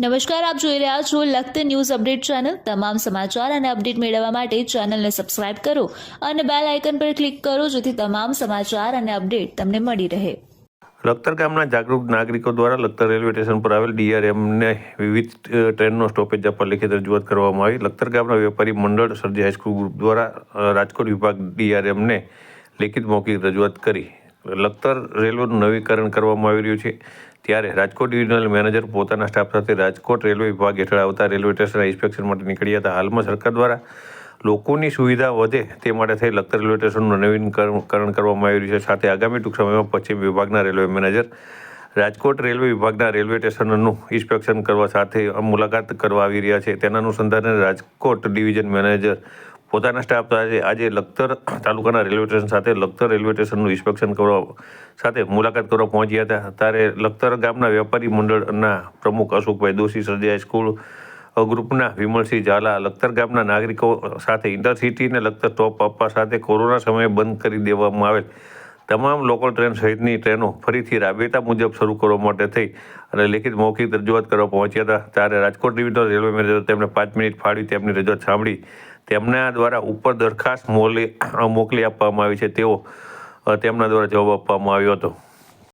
નમસ્કાર, આપ જોઈ રહ્યા છો લખત ન્યૂઝ અપડેટ ચેનલ। તમામ સમાચાર અને અપડેટ મેળવવા માટે ચેનલને સબસ્ક્રાઇબ કરો અને બેલ આઇકન પર ક્લિક કરો જેથી તમામ સમાચાર અને અપડેટ તમને મળી રહે। લખતર ગામના જાગૃત નાગરિકો દ્વારા લખતર રેલવે સ્ટેશન પર આવેલ DRMને વિવિધ ટ્રેનનો સ્ટોપેજ આપવા લેખિત રજૂઆત કરવામાં આવી। લખતર ગામના વેપારી મંડળ સરજી હાઈસ્કૂલ ગ્રુપ દ્વારા રાજકોટ વિભાગ DRMને લેખિત મૌખિક રજૂઆત કરી। લખતર રેલવેનું નવીકરણ કરવામાં આવી રહ્યું છે, ત્યારે રાજકોટ ડિવિઝનલ મેનેજર પોતાના સ્ટાફ સાથે રાજકોટ રેલવે વિભાગ હેઠળ આવતા રેલવે સ્ટેશનના ઇન્સ્પેક્શન માટે નીકળ્યા હતા। હાલમાં સરકાર દ્વારા લોકોની સુવિધા વધે તે માટે થઈ લખતર રેલવે સ્ટેશનનું નવીનકરણ કરવામાં આવી રહ્યું છે। સાથે આગામી ટૂંક સમયમાં પશ્ચિમ વિભાગના રેલવે મેનેજર રાજકોટ રેલવે વિભાગના રેલવે સ્ટેશનનું ઇન્સ્પેક્શન કરવા સાથે મુલાકાત કરવા આવી રહ્યા છે। તેના અનુસંધાને રાજકોટ ડિવિઝન મેનેજર પોતાના સ્ટાફ સાથે આજે લખતર તાલુકાના રેલવે સ્ટેશન સાથે લખતર રેલવે સ્ટેશનનું ઇન્સ્પેક્શન કરવા સાથે મુલાકાત કરવા પહોંચ્યા હતા। ત્યારે લખતર ગામના વેપારી મંડળના પ્રમુખ અશોકભાઈ દોશી, સરજી હાઈસ્કૂલ ગ્રુપના વિમલસિંહ ઝાલા લખતર ગામના નાગરિકો સાથે ઇન્ટરસિટીને લખતર સ્ટોપ આપવા સાથે કોરોના સમયે બંધ કરી દેવામાં આવેલ તમામ લોકલ ટ્રેન સહિતની ટ્રેનો ફરીથી રાબેતા મુજબ શરૂ કરવા માટે થઈ અને લેખિત મૌખિક રજૂઆત કરવા પહોંચ્યા હતા। ત્યારે રાજકોટ ડિવિઝનલ રેલવે મેનેજર તેમને 5 મિનિટ ફાળવી તેમની રજૂઆત સાંભળી તેમના દ્વારા ઉપર દરખાસ્ત મોકલી આપવામાં આવી છે, તેઓ તેમના દ્વારા જવાબ આપવામાં આવ્યો હતો।